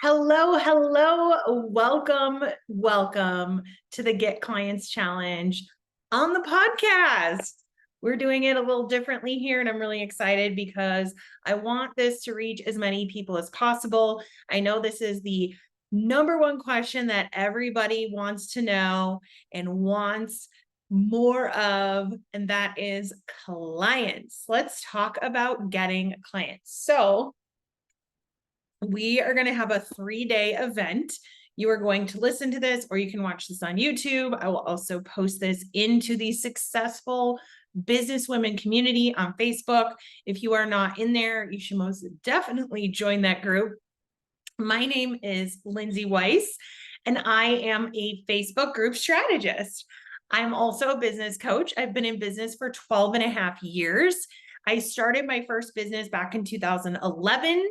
Hello, hello. Welcome to the Get Clients Challenge on the podcast. We're doing it a little differently here, and I'm really excited because I want this to reach as many people as possible. I know this is the number one question that everybody wants to know and wants more of, and that is clients. Let's talk about getting clients. So, we are going to have a 3-day event. You are going to listen to this, or you can watch this on YouTube. I will also post this into the Successful Businesswomen community on Facebook. If you are not in there, you should most definitely join that group. My name is Lindsay Weiss, and I am a Facebook group strategist. I'm also a business coach. I've been in business for 12 and a half years. I started my first business back in 2011,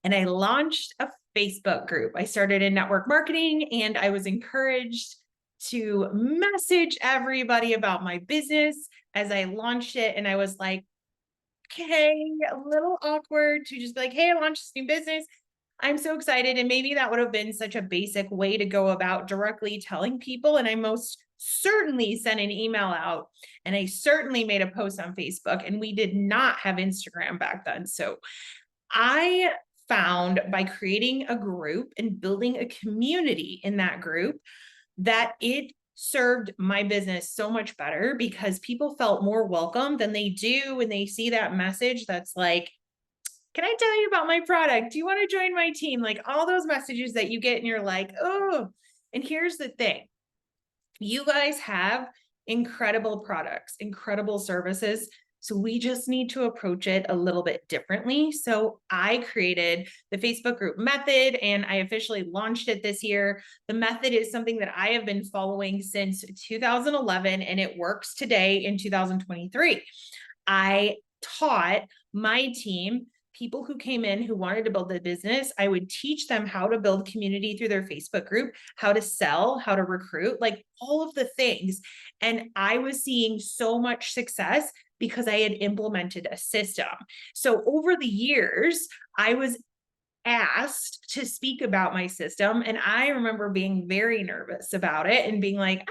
and I launched a Facebook group. I started in network marketing, and I was encouraged to message everybody about my business as I launched it. And I was like, okay, a little awkward to just be like, hey, I launched this new business. I'm so excited. And maybe that would have been such a basic way to go about directly telling people. And I most certainly sent an email out, and I certainly made a post on Facebook, and we did not have Instagram back then. So I found by creating a group and building a community in that group that it served my business so much better because people felt more welcome than they do when they see that message that's like, can I tell you about my product? Do you want to join my team? Like all those messages that you get and you're like, oh, and here's the thing. You guys have incredible products, incredible services. So we just need to approach it a little bit differently. So I created the Facebook group method, and I officially launched it this year. The method is something that I have been following since 2011, and it works today in 2023. I taught my team, people who came in who wanted to build a business, I would teach them how to build community through their Facebook group, how to sell, how to recruit, like all of the things. And I was seeing so much success because I had implemented a system. So over the years, I was asked to speak about my system. And I remember being very nervous about it and being like,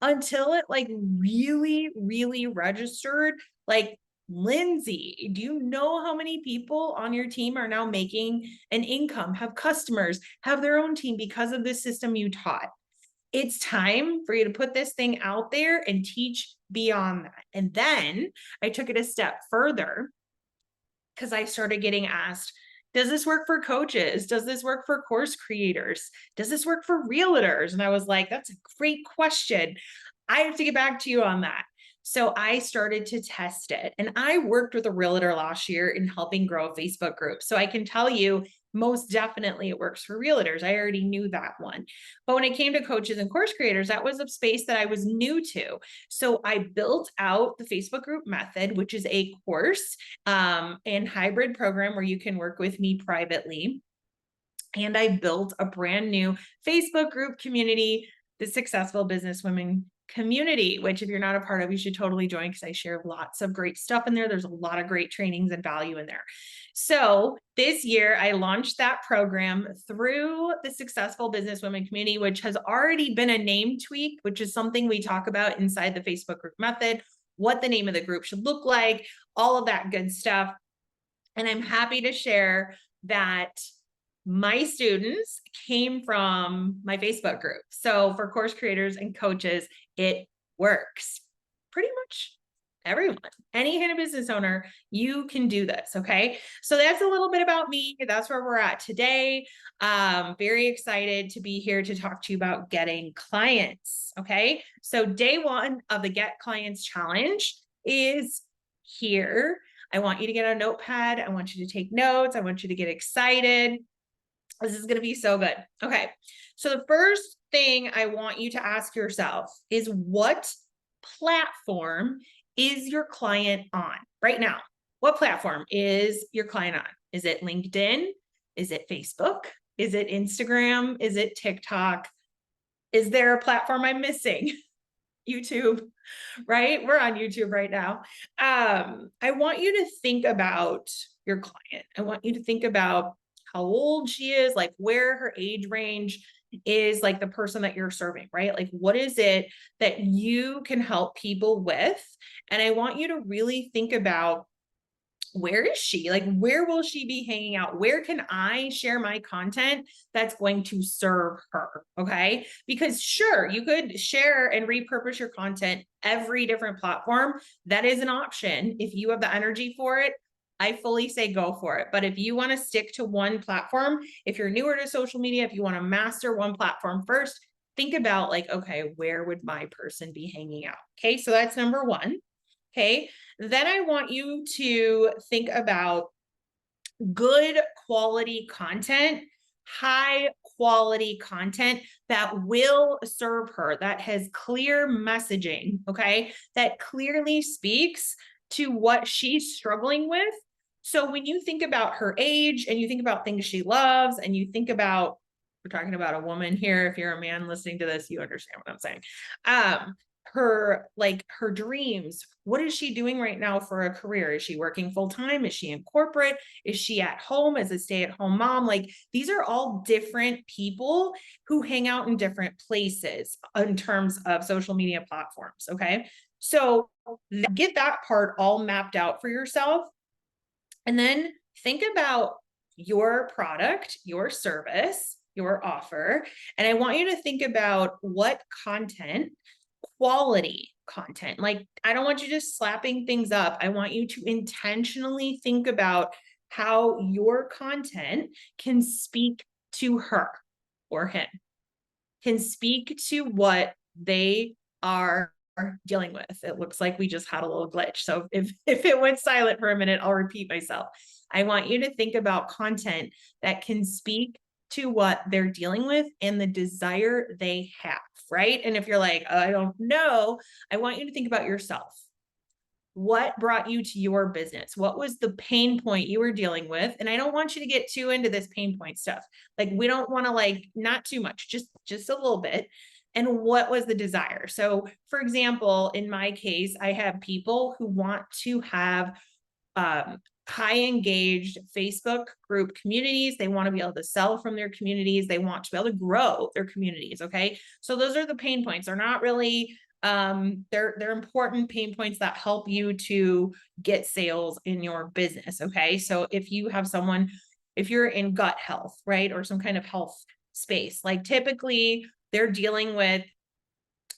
until it like really registered, like, Lindsay, do you know how many people on your team are now making an income, have customers, have their own team because of this system you taught? It's time for you to put this thing out there and teach beyond that. And then I took it a step further because I started getting asked, does this work for coaches? Does this work for course creators? Does this work for realtors? And I was like, that's a great question. I have to get back to you on that. So I started to test it. And I worked with a realtor last year in helping grow a Facebook group. So I can tell you, most definitely it works for realtors. I already knew that one. But when it came to coaches and course creators, that was a space that I was new to. So I built out the Facebook group method, which is a course and hybrid program where you can work with me privately. And I built a brand new Facebook group community, the Successful Businesswomen community, which if you're not a part of, you should totally join because I share lots of great stuff in there. There's a lot of great trainings and value in there. So this year I launched that program through the Successful Businesswomen community, which has already been a name tweak, which is something we talk about inside the Facebook group method, what the name of the group should look like, all of that good stuff. And I'm happy to share that my students came from my Facebook group. So for course creators and coaches, it works. Pretty much everyone, any kind of business owner, you can do this. Okay. So that's a little bit about me. That's where we're at today. Very excited to be here to talk to you about getting clients. Okay. So day one of the Get Clients Challenge is here. I want you to get a notepad. I want you to take notes. I want you to get excited. This is going to be so good. Okay. So the first thing I want you to ask yourself is, what platform is your client on right now? What platform is your client on? Is it LinkedIn? Is it Facebook? Is it Instagram? Is it TikTok? Is there a platform I'm missing? YouTube, right? We're on YouTube right now. I want you to think about your client. I want you to think about how old she is, like where her age range is, like the person that you're serving, right? Like, what is it that you can help people with? And I want you to really think about, where is she? Like, where will she be hanging out? Where can I share my content that's going to serve her? Okay. Because sure, you could share and repurpose your content every different platform. That is an option. If you have the energy for it, I fully say go for it. But if you want to stick to one platform, if you're newer to social media, if you want to master one platform first, think about like, okay, where would my person be hanging out? Okay. So that's number one. Okay. Then I want you to think about good quality content, high quality content that will serve her, that has clear messaging, okay, that clearly speaks to what she's struggling with. So when you think about her age and you think about things she loves and you think about, we're talking about a woman here. If you're a man listening to this, you understand what I'm saying. Her dreams, what is she doing right now for a career? Is she working full-time? Is she in corporate? Is she at home as a stay-at-home mom? Like, these are all different people who hang out in different places in terms of social media platforms. Okay, so get that part all mapped out for yourself, and then think about your product, your service, your offer. And I want you to think about what content, quality content. Like, I don't want you just slapping things up. I want you to intentionally think about how your content can speak to her or him, can speak to what they are dealing with. It looks like we just had a little glitch. So if it went silent for a minute, I'll repeat myself. I want you to think about content that can speak to what they're dealing with and the desire they have, right? And if you're like, oh, I don't know, I want you to think about yourself. What brought you to your business? What was the pain point you were dealing with? And I don't want you to get too into this pain point stuff. Like, we don't want to, like, not too much, just a little bit. And what was the desire? So for example, in my case, I have people who want to have high engaged Facebook group communities. They want to be able to sell from their communities. They want to be able to grow their communities. Okay. So those are the pain points. They're not really, they're important pain points that help you to get sales in your business. Okay. So if you have someone, if you're in gut health, right, or some kind of health space, like typically they're dealing with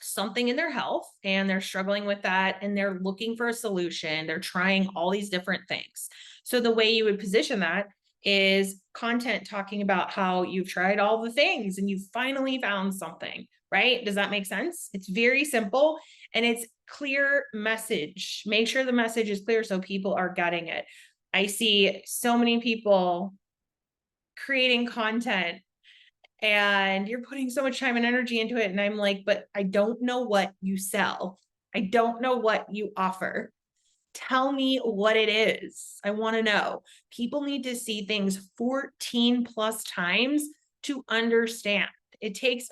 something in their health and they're struggling with that and they're looking for a solution. They're trying all these different things. So the way you would position that is content talking about how you've tried all the things and you finally found something, right? Does that make sense? It's very simple and it's clear message. Make sure the message is clear so people are getting it. I see so many people creating content and you're putting so much time and energy into it. And I'm like, but I don't know what you sell. I don't know what you offer. Tell me what it is. I want to know. People need to see things 14 plus times to understand.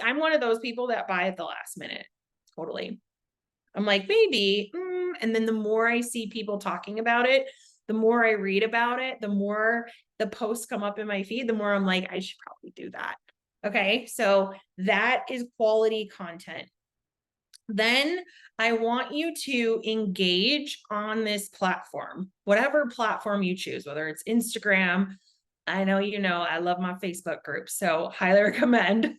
I'm one of those people that buy at the last minute. Totally. I'm like, maybe. And then the more I see people talking about it, the more I read about it, the more the posts come up in my feed, the more I'm like, I should probably do that. Okay, so that is quality content. Then I want you to engage on this platform, whatever platform you choose, whether it's Instagram. I know, I love my Facebook groups, so highly recommend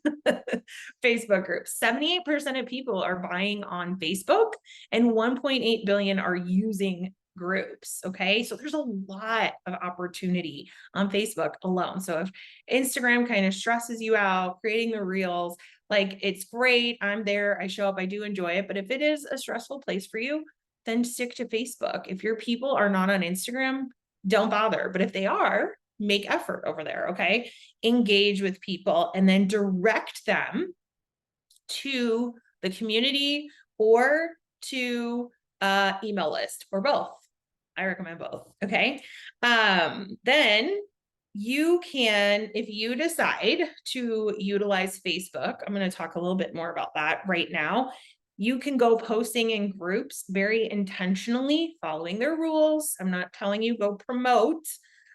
Facebook groups. 78% of people are buying on Facebook and 1.8 billion are using groups. Okay. So there's a lot of opportunity on Facebook alone. So if Instagram kind of stresses you out, creating the reels, like, it's great. I'm there. I show up. I do enjoy it. But if it is a stressful place for you, then stick to Facebook. If your people are not on Instagram, don't bother. But if they are, make effort over there. Okay. Engage with people and then direct them to the community or to email list or both. I recommend both. Okay. Then you can, if you decide to utilize Facebook, I'm going to talk a little bit more about that right now. You can go posting in groups very intentionally, following their rules. I'm not telling you go promote.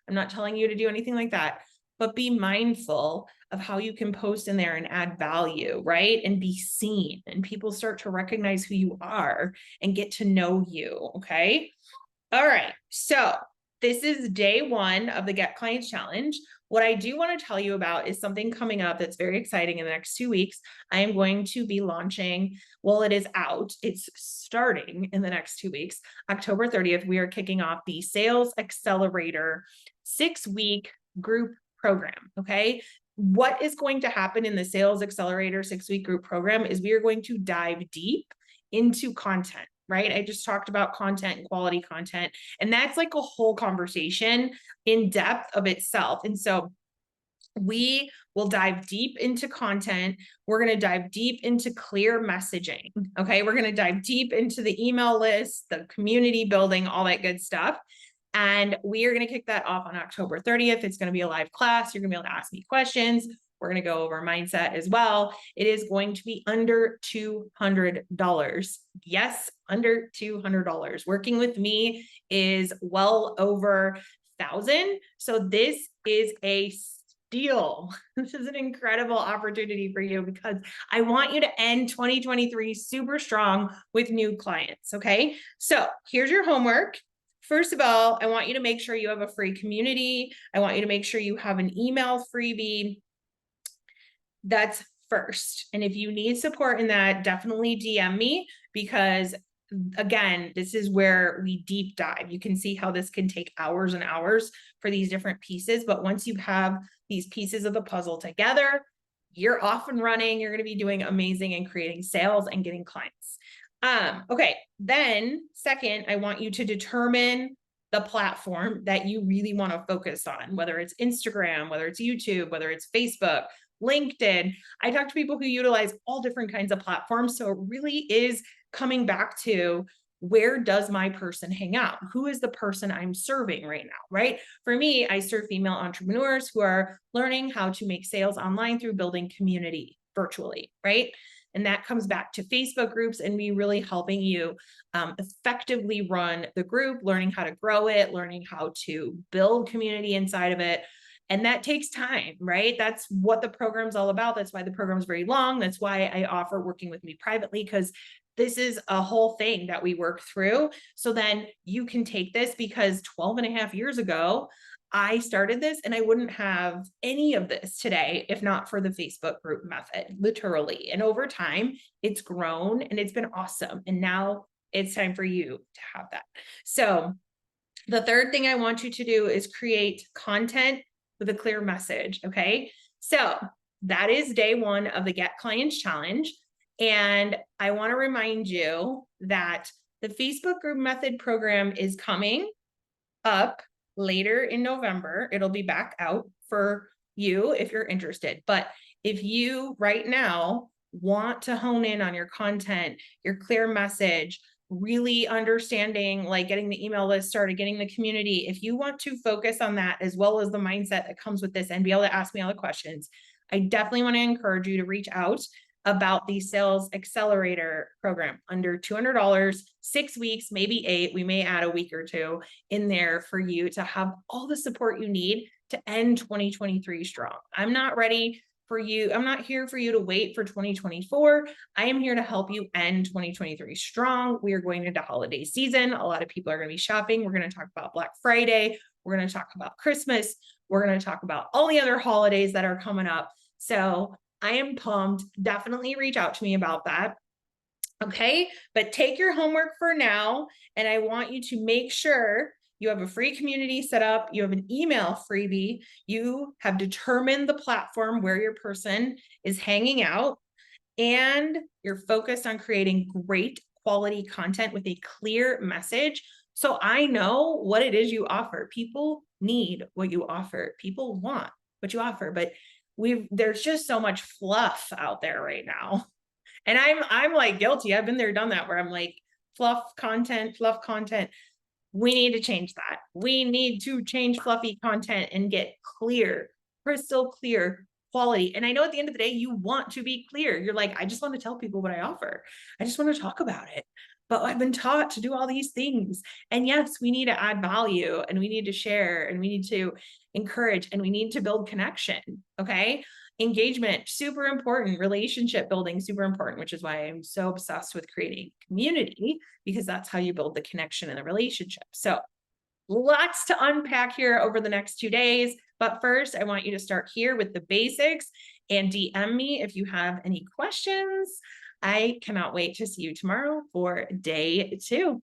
I'm not telling you to do anything like that. but be mindful of how you can post in there and add value, right? And be seen, and people start to recognize who you are and get to know you. Okay. All right. So this is day one of the Get Clients Challenge. What I do want to tell you about is something coming up that's very exciting in the next 2 weeks. I am going to be launching, well, it is out. It's starting in the next 2 weeks. October 30th, we are kicking off the Sales Accelerator 6-week group program. Okay. What is going to happen in the Sales Accelerator 6-week group program is we are going to dive deep into content. Right? I just talked about content and quality content, and that's like a whole conversation in depth of itself. And so we will dive deep into content. We're going to dive deep into clear messaging. Okay. We're going to dive deep into the email list, the community building, all that good stuff. And we are going to kick that off on October 30th. It's going to be a live class. You're going to be able to ask me questions. We're going to go over mindset as well. It is going to be under $200. Yes, under $200. Working with me is well over 1,000. So this is a steal. This is an incredible opportunity for you because I want you to end 2023 super strong with new clients. Okay. So here's your homework. First of all, I want you to make sure you have a free community. I want you to make sure you have an email freebie. That's first. And if you need support in that, definitely DM me, because again, this is where we deep dive. You can see how this can take hours and hours for these different pieces. But once you have these pieces of the puzzle together, you're off and running. You're going to be doing amazing and creating sales and getting clients. Okay. Then second, I want you to determine the platform that you really want to focus on, whether it's Instagram, whether it's YouTube, whether it's Facebook, LinkedIn. I talk to people who utilize all different kinds of platforms. So it really is coming back to, where does my person hang out? Who is the person I'm serving right now, right? For me, I serve female entrepreneurs who are learning how to make sales online through building community virtually, right? And that comes back to Facebook groups and me really helping you effectively run the group, learning how to grow it, learning how to build community inside of it. And that takes time, right? That's what the program's all about. That's why the program's very long. That's why I offer working with me privately, because this is a whole thing that we work through. So then you can take this, because 12 and a half years ago, I started this and I wouldn't have any of this today if not for the Facebook group method, literally. And over time, it's grown and it's been awesome. And now it's time for you to have that. So the third thing I want you to do is create content with a clear message. Okay. So that is day one of the Get Clients Challenge. And I want to remind you that the Facebook group method program is coming up later in November. It'll be back out for you if you're interested. But if you right now want to hone in on your content, your clear message, really understanding, like getting the email list started, getting the community, if you want to focus on that as well as the mindset that comes with this and be able to ask me all the questions, I definitely want to encourage you to reach out about the Sales Accelerator program. Under $200, 6 weeks, maybe 8. We may add a week or 2 in there for you to have all the support you need to end 2023 strong. I'm not ready for you. I'm not here for you to wait for 2024. I am here to help you end 2023 strong. We are going into holiday season. A lot of people are going to be shopping. We're going to talk about Black Friday. We're going to talk about Christmas. We're going to talk about all the other holidays that are coming up. So I am pumped. Definitely reach out to me about that. Okay. But take your homework for now. And I want you to make sure you have a free community set up. You have an email freebie. You have determined the platform where your person is hanging out. And you're focused on creating great quality content with a clear message. So I know what it is you offer. People need what you offer. People want what you offer, but there's just so much fluff out there right now. And I'm like guilty. I've been there, done that, where I'm like, fluff content. We need to change that. We need to change fluffy content and get clear, crystal clear quality. And I know at the end of the day, you want to be clear. You're like, I just want to tell people what I offer. I just want to talk about it. but I've been taught to do all these things. And yes, we need to add value and we need to share and we need to encourage and we need to build connection. Okay. Engagement, super important. Relationship building, super important, which is why I'm so obsessed with creating community, because that's how you build the connection in the relationship. So lots to unpack here over the next 2 days. But first, I want you to start here with the basics and DM me if you have any questions. I cannot wait to see you tomorrow for day 2.